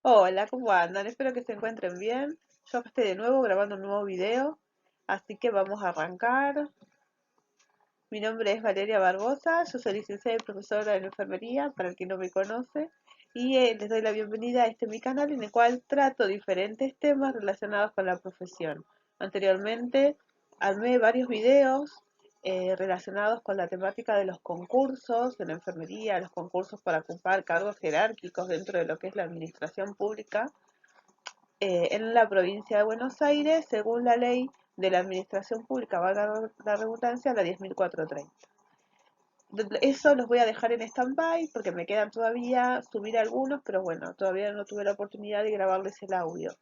Hola, ¿cómo andan? Espero que se encuentren bien. Yo acá estoy de nuevo grabando un nuevo video, así que vamos a arrancar. Mi nombre es Valeria Barbosa, yo soy licenciada y profesora en enfermería, para el que no me conoce, y les doy la bienvenida a mi canal en el cual trato diferentes temas relacionados con la profesión. Anteriormente armé varios videos relacionados con la temática de los concursos de la enfermería, los concursos para ocupar cargos jerárquicos dentro de lo que es la administración pública en la provincia de Buenos Aires, según la ley de la administración pública, valga la redundancia, la 10.430. Eso los voy a dejar en stand-by porque me quedan todavía subir algunos, pero bueno, todavía no tuve la oportunidad de grabarles el audio.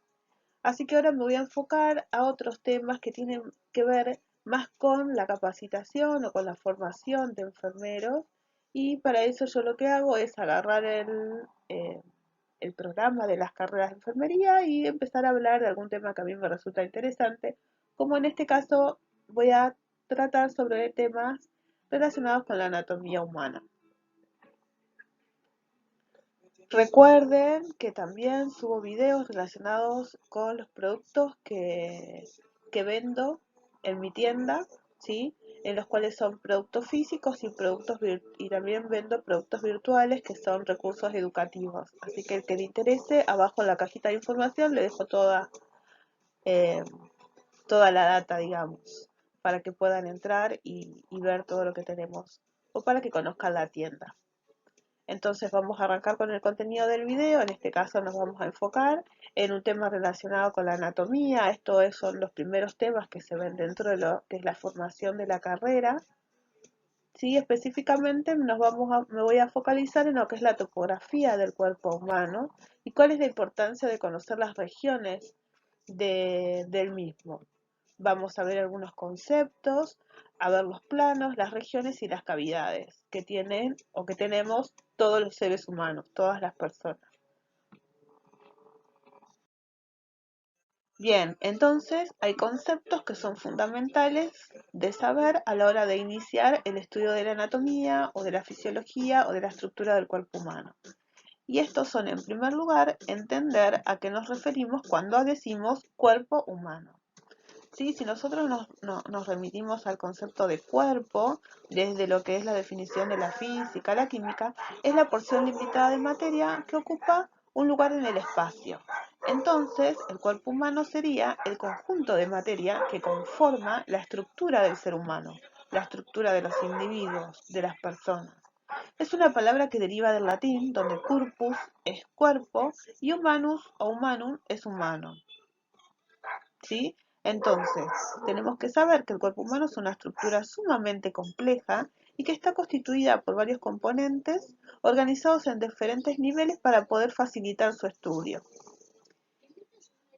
Así que ahora me voy a enfocar a otros temas que tienen que ver más con la capacitación o con la formación de enfermeros, y para eso yo lo que hago es agarrar el programa de las carreras de enfermería y empezar a hablar de algún tema que a mí me resulta interesante, como en este caso voy a tratar sobre temas relacionados con la anatomía humana. Recuerden que también subo videos relacionados con los productos que vendo en mi tienda, ¿sí? En los cuales son productos físicos y y también vendo productos virtuales que son recursos educativos. Así que el que le interese, abajo en la cajita de información le dejo eh, toda la data, digamos, para que puedan entrar y ver todo lo que tenemos o para que conozcan la tienda. Entonces vamos a arrancar con el contenido del video. En este caso nos vamos a enfocar en un tema relacionado con la anatomía. Son los primeros temas que se ven dentro de lo que es la formación de la carrera. Sí, específicamente me voy a focalizar en lo que es la topografía del cuerpo humano y cuál es la importancia de conocer las regiones del mismo. Vamos a ver algunos conceptos, a ver los planos, las regiones y las cavidades que tienen o que tenemos todos los seres humanos, todas las personas. Bien, entonces hay conceptos que son fundamentales de saber a la hora de iniciar el estudio de la anatomía o de la fisiología o de la estructura del cuerpo humano. Y estos son, en primer lugar, entender a qué nos referimos cuando decimos cuerpo humano. Sí, si nosotros nos remitimos al concepto de cuerpo, desde lo que es la definición de la física, la química, es la porción limitada de materia que ocupa un lugar en el espacio. Entonces, el cuerpo humano sería el conjunto de materia que conforma la estructura del ser humano, la estructura de los individuos, de las personas. Es una palabra que deriva del latín, donde corpus es cuerpo y humanus o humanum es humano. ¿Sí? Entonces, tenemos que saber que el cuerpo humano es una estructura sumamente compleja y que está constituida por varios componentes organizados en diferentes niveles para poder facilitar su estudio.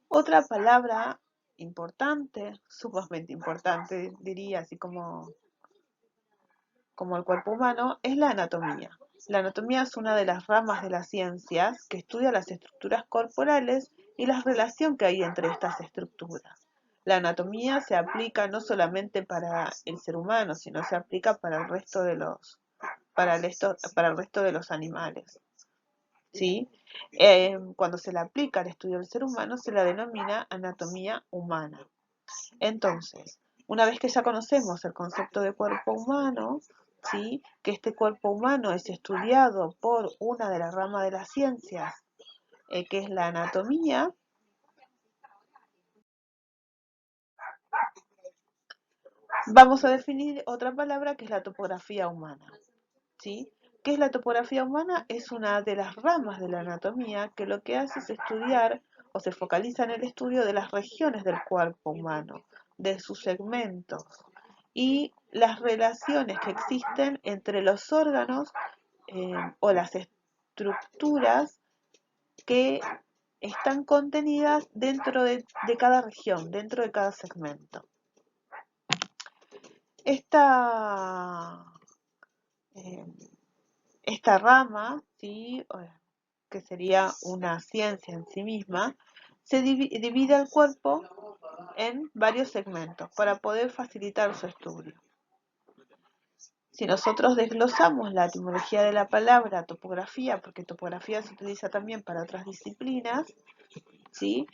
Otra palabra importante, sumamente importante, diría, así como el cuerpo humano, es la anatomía. La anatomía es una de las ramas de las ciencias que estudia las estructuras corporales y la relación que hay entre estas estructuras. La anatomía se aplica no solamente para el ser humano, sino se aplica para el resto para el resto de los animales. ¿Sí? Cuando se le aplica al estudio del ser humano, se la denomina anatomía humana. Entonces, una vez que ya conocemos el concepto de cuerpo humano, ¿sí? Que este cuerpo humano es estudiado por una de las ramas de las ciencias, que es la anatomía, vamos a definir otra palabra que es la topografía humana. ¿Sí? ¿Qué es la topografía humana? Es una de las ramas de la anatomía que lo que hace es estudiar o se focaliza en el estudio de las regiones del cuerpo humano, de sus segmentos y las relaciones que existen entre los órganos o las estructuras que están contenidas dentro de cada región, dentro de cada segmento. Esta, eh, esta rama, ¿sí? Que sería una ciencia en sí misma, se divide el cuerpo en varios segmentos para poder facilitar su estudio. Si nosotros desglosamos la etimología de la palabra topografía, porque topografía se utiliza también para otras disciplinas, ¿sí?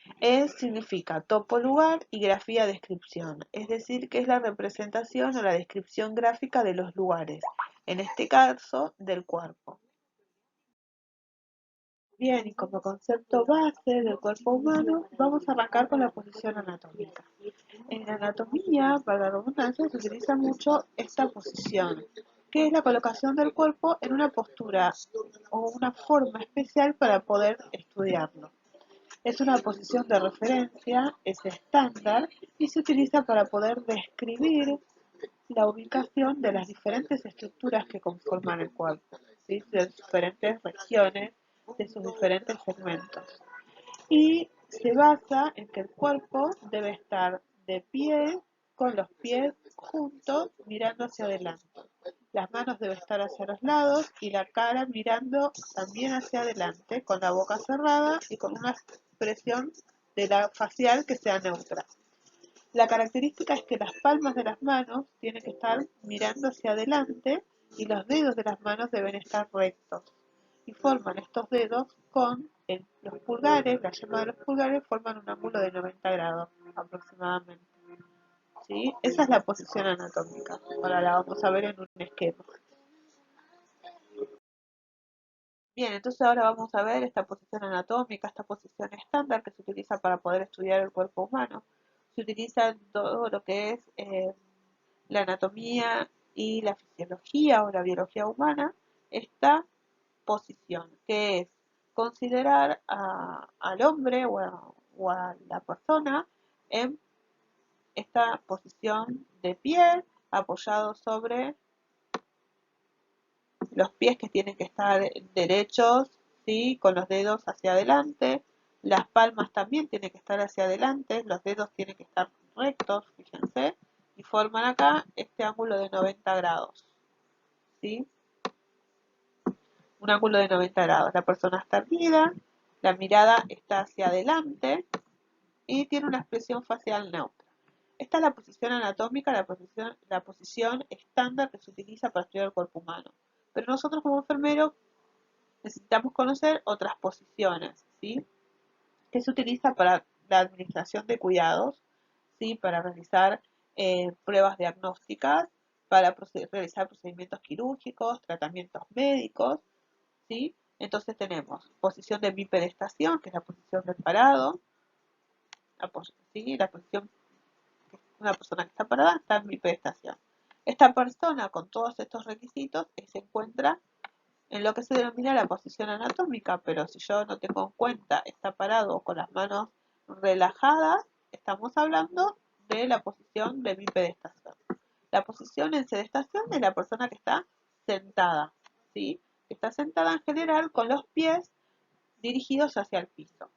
Significa topo lugar y grafía descripción, es decir, que es la representación o la descripción gráfica de los lugares, en este caso del cuerpo. Bien, y como concepto base del cuerpo humano, vamos a arrancar con la posición anatómica. En anatomía, para la redundancia, se utiliza mucho esta posición, que es la colocación del cuerpo en una postura o una forma especial para poder estudiarlo. Es una posición de referencia, es estándar y se utiliza para poder describir la ubicación de las diferentes estructuras que conforman el cuerpo, ¿sí? De diferentes regiones, de sus diferentes segmentos. Y se basa en que el cuerpo debe estar de pie, con los pies juntos, mirando hacia adelante. Las manos deben estar hacia los lados y la cara mirando también hacia adelante, con la boca cerrada y con una expresión de la facial que sea neutra. La característica es que las palmas de las manos tienen que estar mirando hacia adelante y los dedos de las manos deben estar rectos. Y forman estos dedos con los pulgares, la yema de los pulgares forman un ángulo de 90 grados aproximadamente. ¿Sí? Esa es la posición anatómica. Ahora la vamos a ver en un esquema. Bien, entonces ahora vamos a ver esta posición anatómica, esta posición estándar que se utiliza para poder estudiar el cuerpo humano. Se utiliza en todo lo que es la anatomía y la fisiología o la biología humana, esta posición, que es considerar al hombre o a la persona en esta posición de pie, apoyado sobre los pies que tienen que estar derechos, ¿sí? Con los dedos hacia adelante, las palmas también tienen que estar hacia adelante, los dedos tienen que estar rectos, fíjense, y forman acá este ángulo de 90 grados, ¿sí? Un ángulo de 90 grados. La persona está erguida, la mirada está hacia adelante y tiene una expresión facial neutra. Esta es la posición anatómica, la posición estándar que se utiliza para estudiar el cuerpo humano. Pero nosotros como enfermeros necesitamos conocer otras posiciones, ¿sí? Que se utiliza para la administración de cuidados, ¿sí? Para realizar pruebas diagnósticas, para realizar procedimientos quirúrgicos, tratamientos médicos, ¿sí? Entonces tenemos posición de bipedestación, que es la posición del parado, ¿sí? La posición que una persona que está parada está en bipedestación. Esta persona con todos estos requisitos se encuentra en lo que se denomina la posición anatómica, pero si yo no tengo en cuenta, está parado con las manos relajadas, estamos hablando de la posición de bipedestación. La posición en sedestación es la persona que está sentada, ¿sí? Está sentada en general con los pies dirigidos hacia el piso.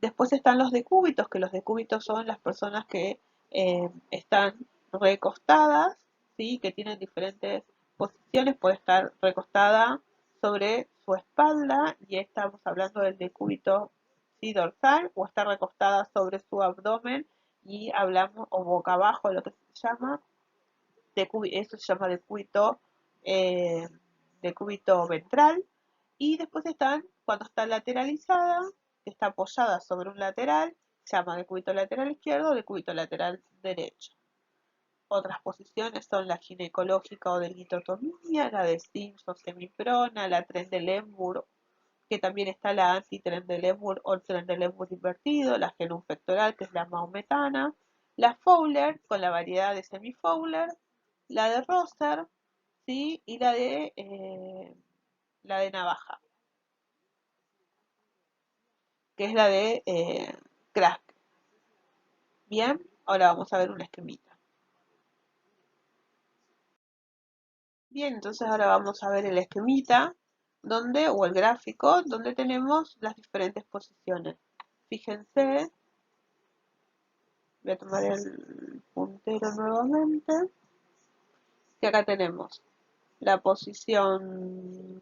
Después están los decúbitos, que los decúbitos son las personas que están recostadas, ¿sí? Que tienen diferentes posiciones, puede estar recostada sobre su espalda, y estamos hablando del decúbito, ¿sí? Dorsal, o está recostada sobre su abdomen, y hablamos, o boca abajo, lo que se llama, eso se llama eh, decúbito ventral. Y después están, cuando está lateralizada, que está apoyada sobre un lateral, se llama decúbito lateral izquierdo o decúbito lateral derecho. Otras posiciones son la ginecológica o de litotomía, la de Sims o semiprona, la Trendelenburg, que también está la anti-Trendelenburg o el Trendelenburg invertido, la genuflectoral, que es la maometana, la Fowler con la variedad de semi-Fowler, la de Rosser, ¿sí? Y la de navaja, que es la de Krask. Bien, ahora vamos a ver una esquemita. Bien, entonces ahora vamos a ver el esquemita, o el gráfico, donde tenemos las diferentes posiciones. Fíjense, voy a tomar el puntero nuevamente, que acá tenemos la posición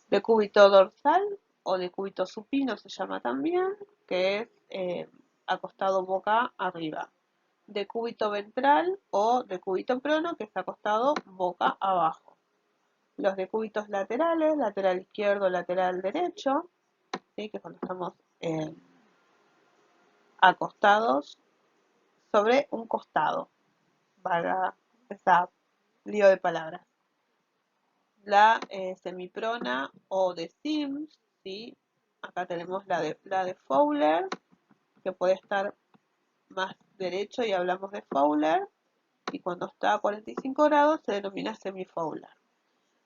de cúbito dorsal o de cúbito supino se llama también, que es acostado boca arriba. decúbito ventral o decúbito prono, que está acostado boca abajo. Los decúbitos laterales, lateral izquierdo, lateral derecho, ¿sí? Que cuando estamos acostados sobre un costado, vaga esa lío de palabras. La semiprona o de Sims, ¿sí? Acá tenemos la de Fowler, que puede estar más derecho y hablamos de Fowler, y cuando está a 45 grados se denomina semifowler.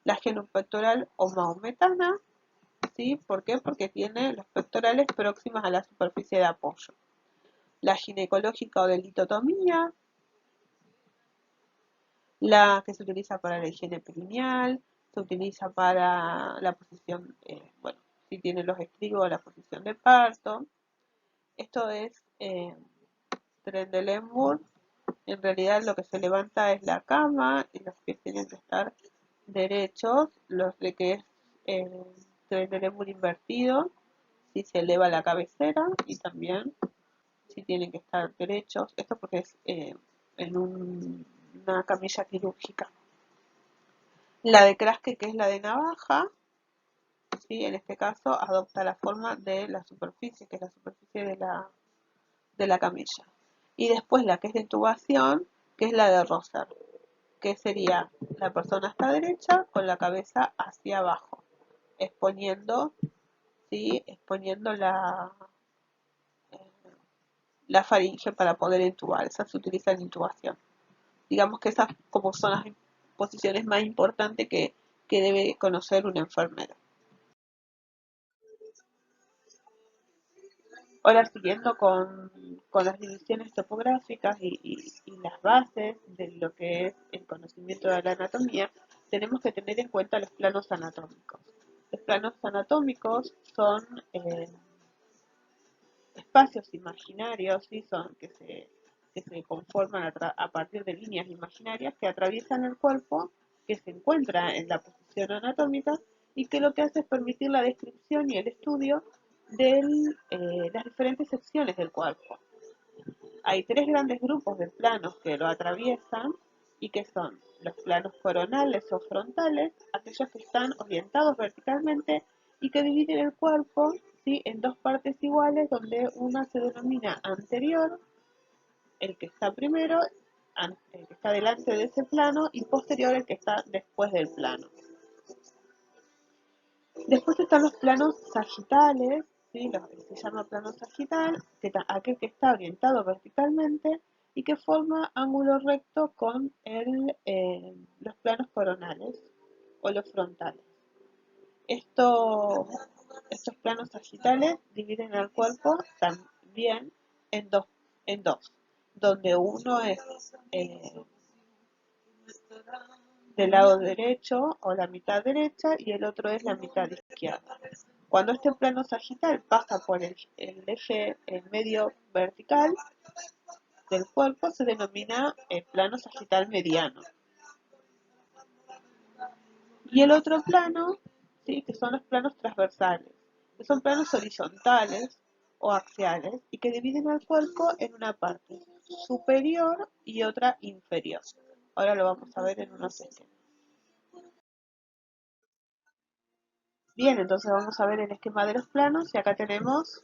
La genupectoral o maometana, ¿sí? ¿Por qué? Porque tiene los pectorales próximos a la superficie de apoyo. La ginecológica o de litotomía, la que se utiliza para la higiene perineal, se utiliza para la posición, bueno, si tiene los estribos, la posición de parto. Esto es Trendelenburg. En realidad lo que se levanta es la cama y los pies tienen que estar derechos. Los de que es Trendelenburg invertido, si se eleva la cabecera, y también si tienen que estar derechos. Esto porque es en una camilla quirúrgica. La de Kraske, que es la de navaja, ¿sí? En este caso adopta la forma de la superficie, que es la superficie de la camilla. Y después la que es de intubación, que es la de Rosser, que sería la persona hasta derecha con la cabeza hacia abajo, exponiendo, ¿sí? Exponiendo la faringe para poder intubar. Esa se utiliza en intubación. Digamos que esas como son las posiciones más importantes que debe conocer un enfermero. Ahora siguiendo con las divisiones topográficas y las bases de lo que es el conocimiento de la anatomía, tenemos que tener en cuenta los planos anatómicos. Los planos anatómicos son espacios imaginarios, ¿sí? Que se conforman a partir de líneas imaginarias que atraviesan el cuerpo, que se encuentra en la posición anatómica y que lo que hace es permitir la descripción y el estudio de las diferentes secciones del cuerpo. Hay tres grandes grupos de planos que lo atraviesan y que son los planos coronales o frontales, aquellos que están orientados verticalmente y que dividen el cuerpo, ¿sí? En dos partes iguales, donde una se denomina anterior, el que está primero, el que está delante de ese plano, y posterior, el que está después del plano. Después están los planos sagitales, ¿sí? Los que se llama plano sagital, aquel que está orientado verticalmente y que forma ángulo recto con los planos coronales o los frontales. Estos planos sagitales dividen el cuerpo también en dos, donde uno es del lado derecho o la mitad derecha y el otro es la mitad izquierda. Cuando este plano sagital pasa por el eje medio vertical del cuerpo, se denomina plano sagital mediano. Y el otro plano, ¿sí? Que son los planos transversales, que son planos horizontales o axiales y que dividen al cuerpo en una parte superior y otra inferior. Ahora lo vamos a ver en unos esquemas. Bien, entonces vamos a ver el esquema de los planos y acá tenemos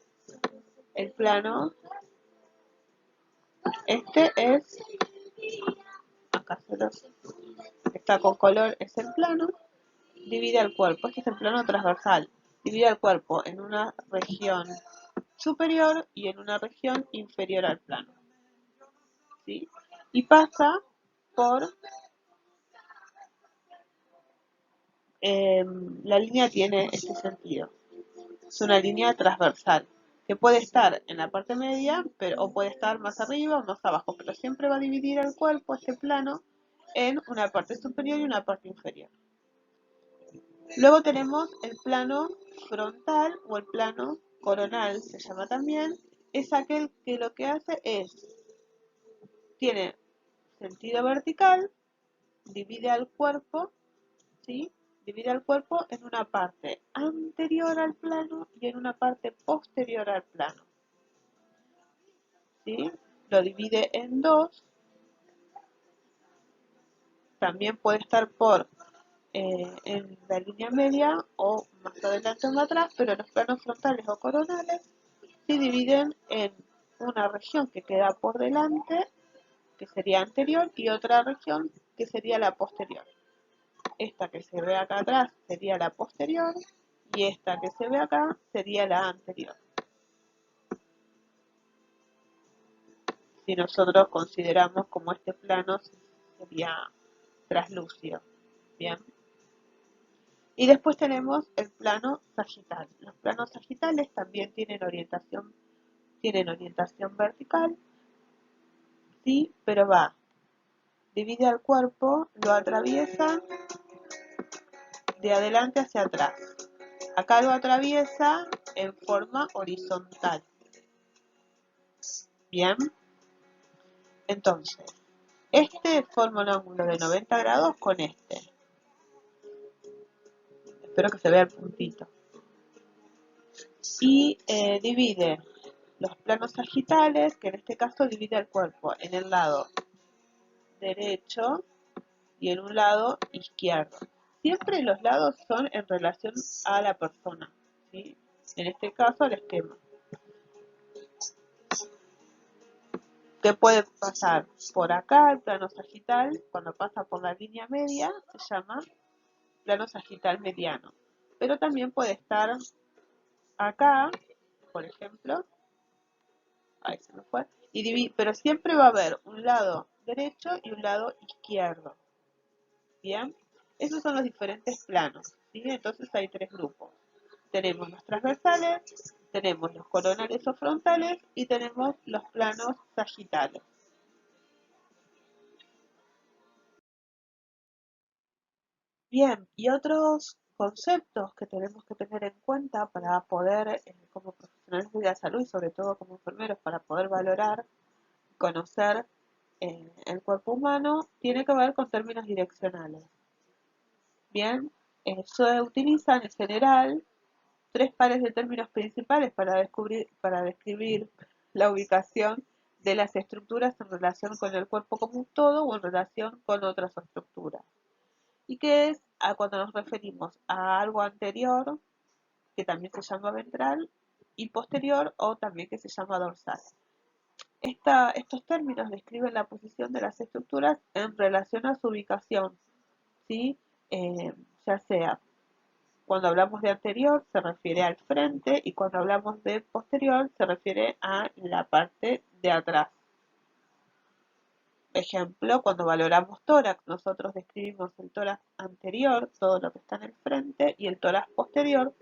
el plano. Este es, acá se los, está con color, es el plano, divide el cuerpo, este es el plano transversal, divide el cuerpo en una región superior y en una región inferior al plano, ¿sí? Y pasa por, la línea tiene este sentido, es una línea transversal, que puede estar en la parte media, o puede estar más arriba o más abajo, pero siempre va a dividir el cuerpo, este plano, en una parte superior y una parte inferior. Luego tenemos el plano frontal o el plano coronal, se llama también, es aquel que lo que hace es, tiene sentido vertical, divide al cuerpo, ¿sí? Divide al cuerpo en una parte anterior al plano y en una parte posterior al plano, ¿sí? lo divide en dos. También puede estar en la línea media o más adelante o más atrás, pero los planos frontales o coronales se dividen en una región que queda por delante, que sería anterior, y otra región que sería la posterior. Esta que se ve acá atrás sería la posterior y esta que se ve acá sería la anterior. Si nosotros consideramos como este plano sería traslúcido. Bien. Y después tenemos el plano sagital. Los planos sagitales también tienen orientación vertical, sí, pero divide al cuerpo, lo atraviesa de adelante hacia atrás. Acá lo atraviesa en forma horizontal. Bien, entonces, este forma un ángulo de 90 grados con este. Espero que se vea el puntito. Y divide los planos sagitales, que en este caso divide el cuerpo en el lado derecho y en un lado izquierdo. Siempre los lados son en relación a la persona, ¿sí? En este caso al esquema. ¿Qué puede pasar? Por acá el plano sagital, cuando pasa por la línea media, se llama plano sagital mediano. Pero también puede estar acá, por ejemplo, ahí se me fue, pero siempre va a haber un lado derecho y un lado izquierdo. Bien, esos son los diferentes planos, ¿sí? Entonces hay tres grupos. Tenemos los transversales, tenemos los coronales o frontales y tenemos los planos sagitales. Bien, y otros conceptos que tenemos que tener en cuenta para poder, como profesionales de la salud y sobre todo como enfermeros, para poder valorar, conocer el cuerpo humano, tiene que ver con términos direccionales. Bien, se utilizan en general tres pares de términos principales para describir la ubicación de las estructuras en relación con el cuerpo como un todo o en relación con otras estructuras. ¿Y qué es cuando nos referimos a algo anterior, que también se llama ventral, y posterior, o también que se llama dorsal? Estos términos describen la posición de las estructuras en relación a su ubicación, ¿sí? Ya sea cuando hablamos de anterior se refiere al frente y cuando hablamos de posterior se refiere a la parte de atrás. Ejemplo, cuando valoramos tórax, nosotros describimos el tórax anterior, todo lo que está en el frente, y el tórax posterior,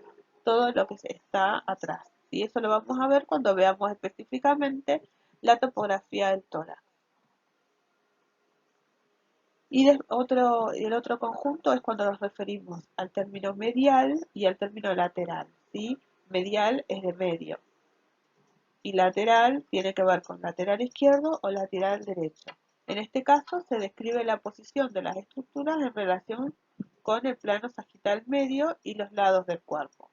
todo lo que está atrás. Y eso lo vamos a ver cuando veamos específicamente la topografía del tórax. Y el otro conjunto es cuando nos referimos al término medial y al término lateral, ¿sí? Medial es de medio y lateral tiene que ver con lateral izquierdo o lateral derecho. En este caso se describe la posición de las estructuras en relación con el plano sagital medio y los lados del cuerpo.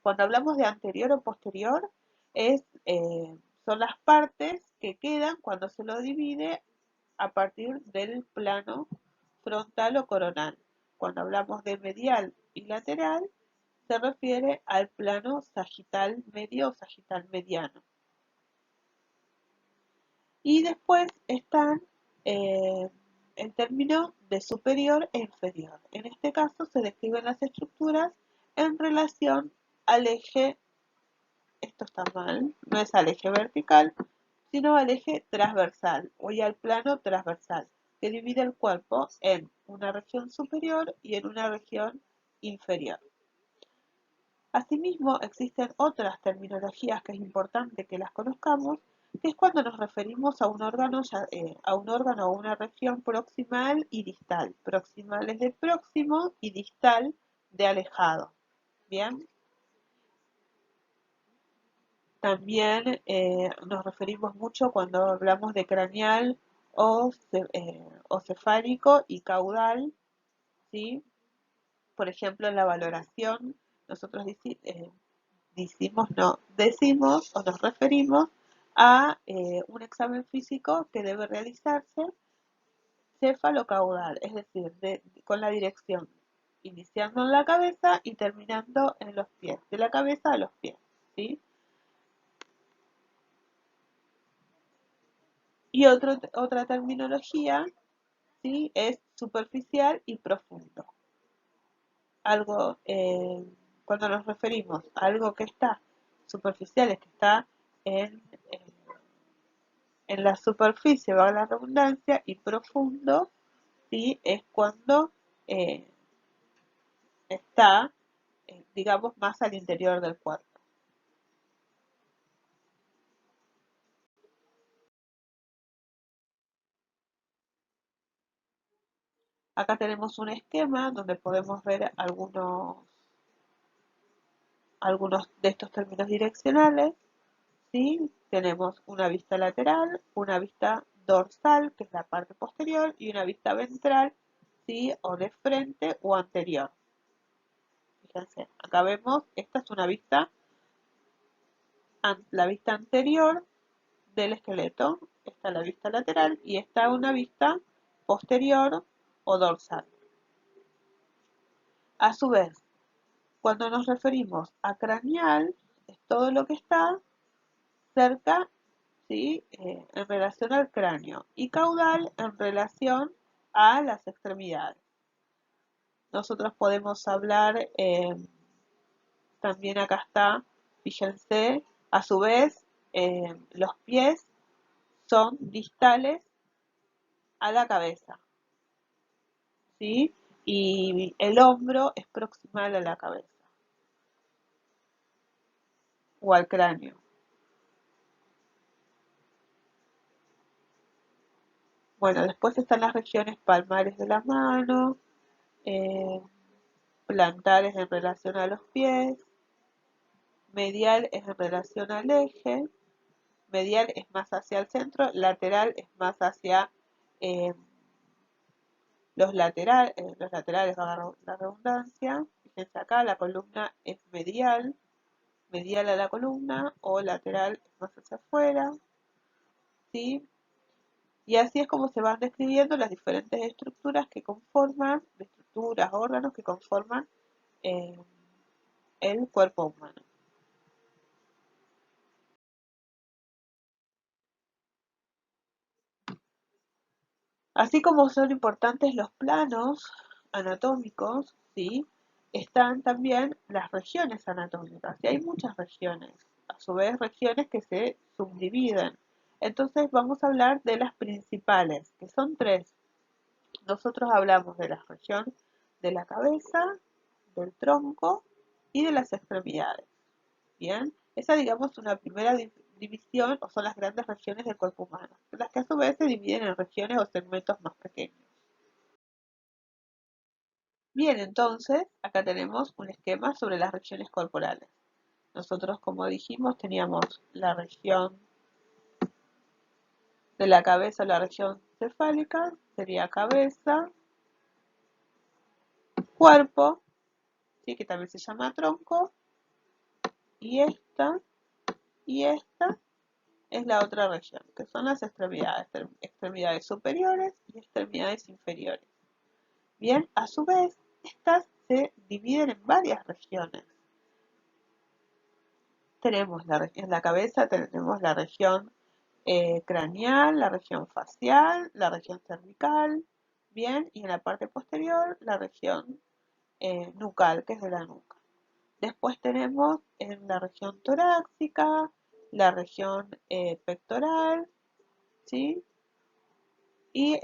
Cuando hablamos de anterior o posterior, son las partes que quedan cuando se lo divide a partir del plano frontal o coronal. Cuando hablamos de medial y lateral, se refiere al plano sagital medio o sagital mediano. Y después están el término de superior e inferior. En este caso se describen las estructuras en relación al eje, esto está mal, no es al eje vertical, sino al eje transversal o al plano transversal, que divide el cuerpo en una región superior y en una región inferior. Asimismo, existen otras terminologías que es importante que las conozcamos, que es cuando nos referimos a un órgano o una región proximal y distal. Proximal es de próximo y distal de alejado. Bien. También nos referimos mucho cuando hablamos de craneal o cefálico y caudal, ¿sí? Por ejemplo, en la valoración, nosotros decimos o nos referimos a un examen físico que debe realizarse cefalocaudal, es decir, con la dirección iniciando en la cabeza y terminando en los pies, de la cabeza a los pies, ¿sí? Y otra terminología, ¿sí? Es superficial y profundo. Algo, cuando nos referimos a algo que está superficial, es que está en, en, en la superficie, va la redundancia, y profundo, ¿sí? Es cuando eh, está, digamos, más al interior del cuerpo. Acá tenemos un esquema donde podemos ver algunos de estos términos direccionales, ¿sí? Tenemos una vista lateral, una vista dorsal, que es la parte posterior, y una vista ventral, ¿sí? O de frente o anterior. Fíjense, acá vemos, esta es una vista, la vista anterior del esqueleto, esta es la vista lateral y esta es una vista posterior o dorsal. A su vez, cuando nos referimos a craneal, es todo lo que está cerca, ¿sí? En relación al cráneo, y caudal en relación a las extremidades. Nosotros podemos hablar, también acá está, fíjense, a su vez, los pies son distales a la cabeza, ¿sí? Y el hombro es proximal a la cabeza o al cráneo. Bueno, después están las regiones palmares de la mano, eh, plantares en relación a los pies, medial es en relación al eje, medial es más hacia el centro, lateral es más hacia eh, los laterales, va la redundancia. Fíjense acá, la columna es medial, medial a la columna, o lateral es más hacia afuera, ¿sí? Y así es como se van describiendo las diferentes estructuras que conforman, estructuras, órganos que conforman eh, el cuerpo humano. Así como son importantes los planos anatómicos, ¿sí? Están también las regiones anatómicas. Y hay muchas regiones, a su vez regiones que se subdividen. Entonces vamos a hablar de las principales, que son tres. Nosotros hablamos de la región de la cabeza, del tronco y de las extremidades. Bien, esa digamos una primera división, o son las grandes regiones del cuerpo humano, las que a su vez se dividen en regiones o segmentos más pequeños. Bien, entonces acá tenemos un esquema sobre las regiones corporales. Nosotros, como dijimos, teníamos la región de la cabeza, la región cefálica, sería cabeza, cuerpo, ¿sí? Que también se llama tronco, y esta es la otra región, que son las extremidades, extremidades superiores y extremidades inferiores. Bien, a su vez, estas se dividen en varias regiones. Tenemos en la cabeza tenemos la región craneal, la región facial, la región cervical, bien, y en la parte posterior la región nucal, que es de la nuca. Después tenemos en la región torácica, la región pectoral, ¿sí? Y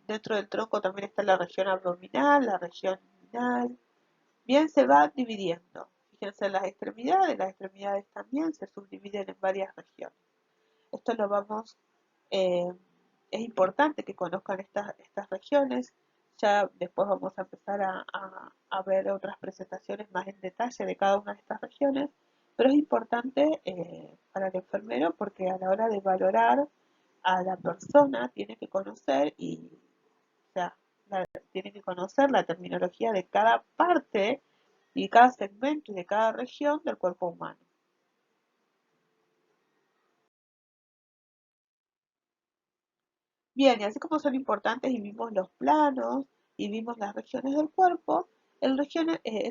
dentro del tronco también está la región abdominal, la región inguinal. Bien, se va dividiendo. Fíjense en las extremidades también se subdividen en varias regiones. Esto lo vamos, eh, es importante que conozcan estas regiones. Ya después vamos a empezar a ver otras presentaciones más en detalle de cada una de estas regiones, pero es importante para el enfermero porque a la hora de valorar a la persona tiene que conocer o sea, tiene que conocer la terminología de cada parte y cada segmento y de cada región del cuerpo humano. Bien, y así como son importantes y vimos los planos y vimos las regiones del cuerpo, el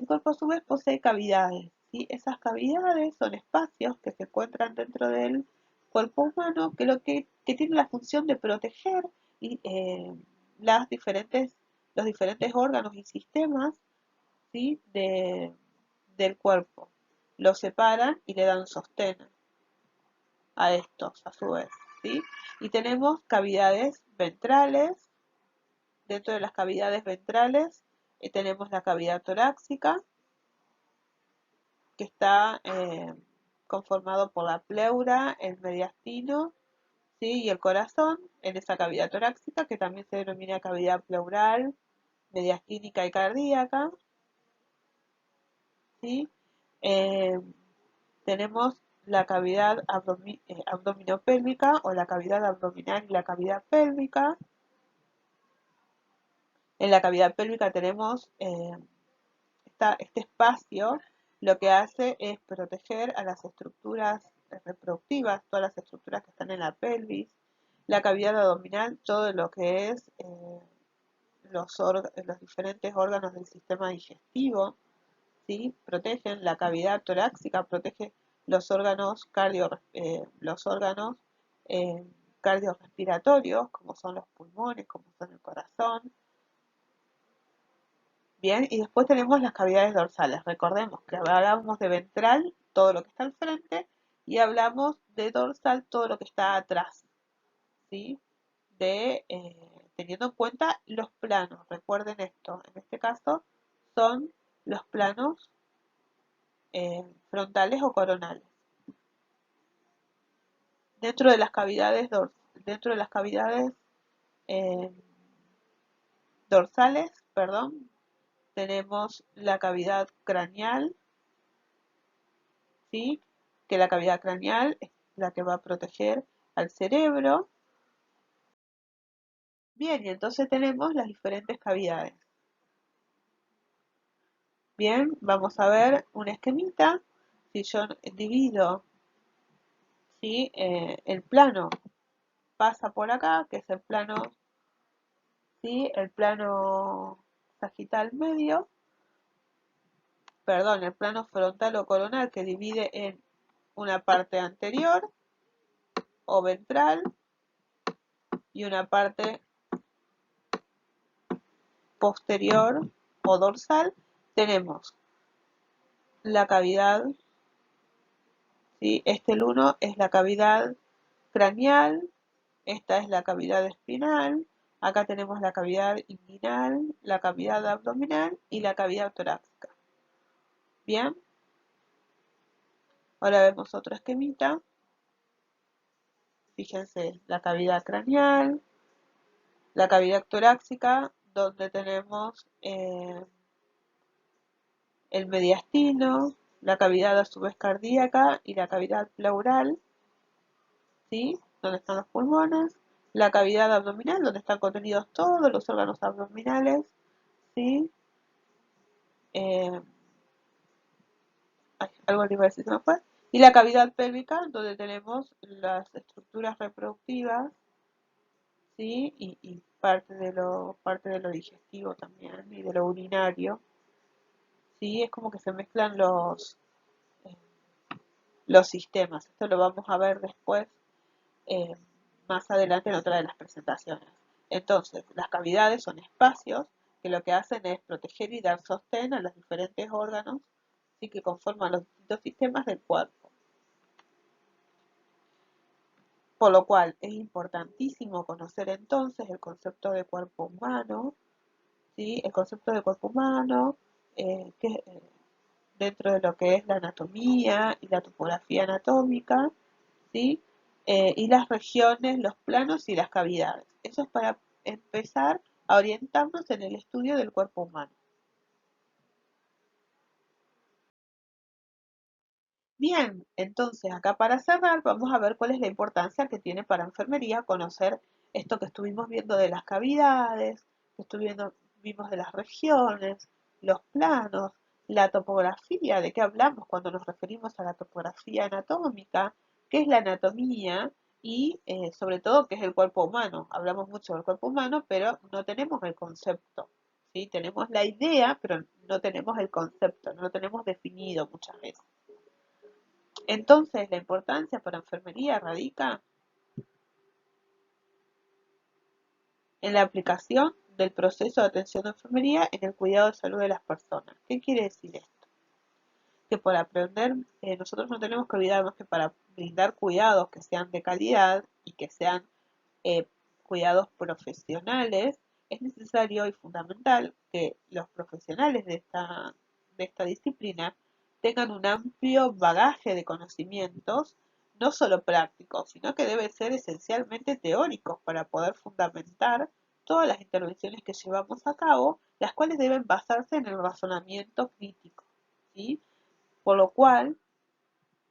cuerpo a su vez posee cavidades, ¿sí? Esas cavidades son espacios que se encuentran dentro del cuerpo humano que tienen la función de proteger y, los diferentes órganos y sistemas, ¿sí? Del cuerpo. Los separan y le dan sostén a estos a su vez, ¿sí? Y tenemos cavidades ventrales. Dentro de las cavidades ventrales tenemos la cavidad torácica, que está conformado por la pleura, el mediastino, ¿sí? Y el corazón en esa cavidad torácica, que también se denomina cavidad pleural, mediastínica y cardíaca, ¿sí? Eh, Tenemos la cavidad abdominopélvica o la cavidad abdominal y la cavidad pélvica. En la cavidad pélvica tenemos este espacio, lo que hace es proteger a las estructuras reproductivas, todas las estructuras que están en la pelvis. La cavidad abdominal, todo lo que es los diferentes órganos del sistema digestivo, ¿sí? Protegen. La cavidad torácica protege los órganos los órganos eh, cardiorrespiratorios, como son los pulmones, como son el corazón. Bien, y después tenemos las cavidades dorsales. Recordemos que hablábamos de ventral, todo lo que está al frente, y hablamos de dorsal, todo lo que está atrás, ¿sí? Teniendo en cuenta los planos. Recuerden esto, en este caso son los planos frontales o coronales. Dentro de las cavidades, dentro de las cavidades eh, dorsales, perdón, tenemos la cavidad craneal, ¿sí? Que la cavidad craneal es la que va a proteger al cerebro. Bien, y entonces tenemos las diferentes cavidades. Bien, vamos a ver un esquemita. Si yo divido, ¿sí? El plano pasa por acá, que es el plano, ¿sí? El plano sagital medio, perdón, el plano frontal o coronal que divide en una parte anterior o ventral y una parte posterior o dorsal. Tenemos la cavidad, ¿sí? El 1 es la cavidad craneal, esta es la cavidad espinal, acá tenemos la cavidad inguinal, la cavidad abdominal y la cavidad torácica. Bien, ahora vemos otro esquemita. Fíjense, la cavidad craneal, la cavidad torácica, donde tenemos el mediastino, la cavidad a su vez cardíaca y la cavidad pleural, ¿sí? Donde están los pulmones, la cavidad abdominal, donde están contenidos todos los órganos abdominales, ¿sí? Eh, algo le iba a decir, se me fue. Y la cavidad pélvica, donde tenemos las estructuras reproductivas, ¿sí? Y parte de lo digestivo también, y de lo urinario, ¿sí? Es como que se mezclan eh, los sistemas. Esto lo vamos a ver después, eh, más adelante en otra de las presentaciones. Entonces, las cavidades son espacios que lo que hacen es proteger y dar sostén a los diferentes órganos, ¿sí? Que conforman los distintos sistemas del cuerpo. Por lo cual es importantísimo conocer entonces el concepto de cuerpo humano, ¿sí? El concepto de cuerpo humano, que dentro de lo que es la anatomía y la topografía anatómica, ¿sí? Y las regiones, los planos y las cavidades. Eso es para empezar a orientarnos en el estudio del cuerpo humano. Bien, entonces acá para cerrar vamos a ver cuál es la importancia que tiene para enfermería conocer esto que estuvimos viendo de las cavidades, vimos de las regiones, los planos, la topografía, de qué hablamos cuando nos referimos a la topografía anatómica, qué es la anatomía y sobre todo que es el cuerpo humano. Hablamos mucho del cuerpo humano, pero no tenemos el concepto, ¿sí? Tenemos la idea, pero no tenemos el concepto, no lo tenemos definido muchas veces. Entonces, la importancia para enfermería radica en la aplicación del proceso de atención de enfermería en el cuidado de salud de las personas. ¿Qué quiere decir esto? Que por aprender, nosotros no tenemos que olvidarnos que para brindar cuidados que sean de calidad y que sean eh, cuidados profesionales, es necesario y fundamental que los profesionales de esta disciplina tengan un amplio bagaje de conocimientos, no solo prácticos, sino que deben ser esencialmente teóricos para poder fundamentar todas las intervenciones que llevamos a cabo, las cuales deben basarse en el razonamiento crítico, ¿sí? Por lo cual,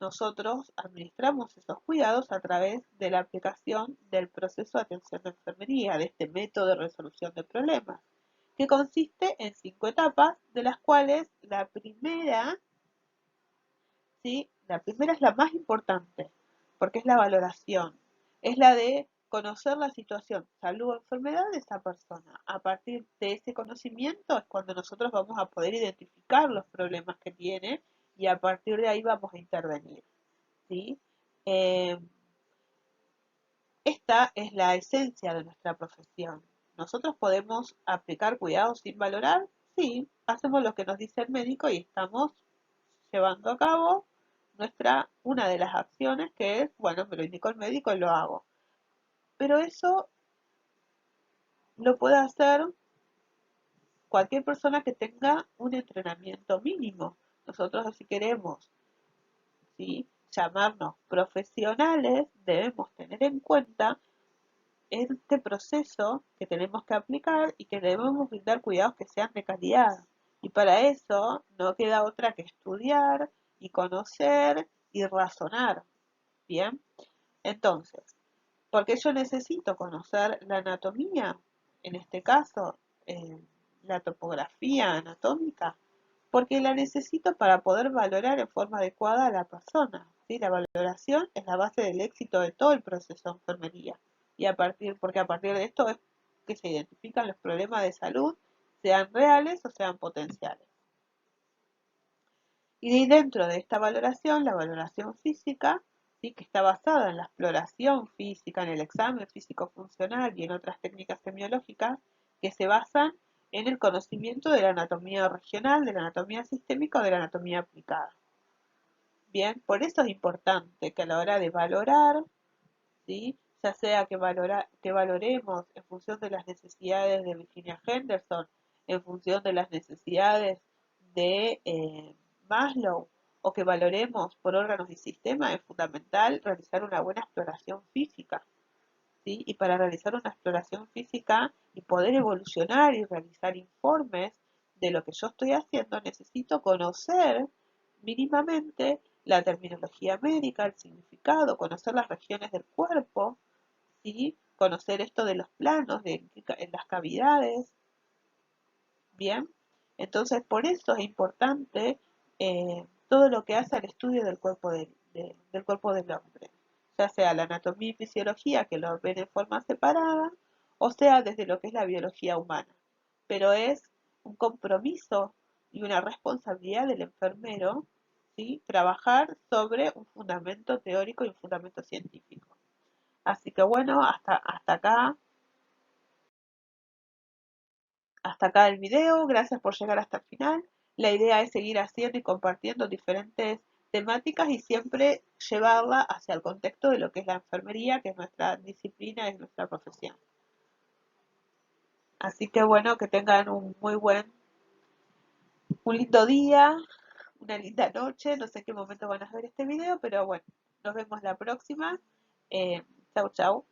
nosotros administramos esos cuidados a través de la aplicación del proceso de atención de enfermería, de este método de resolución de problemas, que consiste en 5 etapas, de las cuales ¿sí? La primera es la más importante, porque es la valoración, es la de conocer la situación, salud o enfermedad de esa persona. A partir de ese conocimiento es cuando nosotros vamos a poder identificar los problemas que tiene y a partir de ahí vamos a intervenir. ¿Sí? Eh, Esta es la esencia de nuestra profesión. ¿Nosotros podemos aplicar cuidados sin valorar? Sí, hacemos lo que nos dice el médico y estamos llevando a cabo una de las acciones que es, bueno, me lo indicó el médico y lo hago. Pero eso lo puede hacer cualquier persona que tenga un entrenamiento mínimo. Nosotros si queremos, ¿sí?, llamarnos profesionales, debemos tener en cuenta este proceso que tenemos que aplicar y que debemos brindar cuidados que sean de calidad. Y para eso no queda otra que estudiar y conocer y razonar. Bien, entonces, ¿por qué yo necesito conocer la anatomía? En este caso, la topografía anatómica, porque la necesito para poder valorar en forma adecuada a la persona. ¿Sí? La valoración es la base del éxito de todo el proceso de enfermería. Porque a partir de esto es que se identifican los problemas de salud, sean reales o sean potenciales. Y dentro de esta valoración, la valoración física, ¿sí?, que está basada en la exploración física, en el examen físico-funcional y en otras técnicas semiológicas que se basan en el conocimiento de la anatomía regional, de la anatomía sistémica o de la anatomía aplicada. Bien, por eso es importante que a la hora de valorar, ¿sí?, ya sea que valoremos en función de las necesidades de Virginia Henderson, en función de las necesidades de Maslow, o que valoremos por órganos y sistemas, es fundamental realizar una buena exploración física. ¿Sí? Y para realizar una exploración física y poder evolucionar y realizar informes de lo que yo estoy haciendo, necesito conocer mínimamente la terminología médica, el significado, conocer las regiones del cuerpo, ¿sí?, conocer esto de los planos, en las cavidades. Bien, entonces por eso es importante todo lo que hace al estudio del cuerpo del cuerpo del hombre, ya sea la anatomía y fisiología, que lo ven en forma separada, o sea desde lo que es la biología humana. Pero es un compromiso y una responsabilidad del enfermero, ¿sí?, trabajar sobre un fundamento teórico y un fundamento científico. Así que bueno, hasta acá el video, gracias por llegar hasta el final. La idea es seguir haciendo y compartiendo diferentes temáticas y siempre llevarla hacia el contexto de lo que es la enfermería, que es nuestra disciplina, es nuestra profesión. Así que bueno, que tengan un lindo día, una linda noche, no sé en qué momento van a ver este video, pero bueno, nos vemos la próxima. Chau, chau.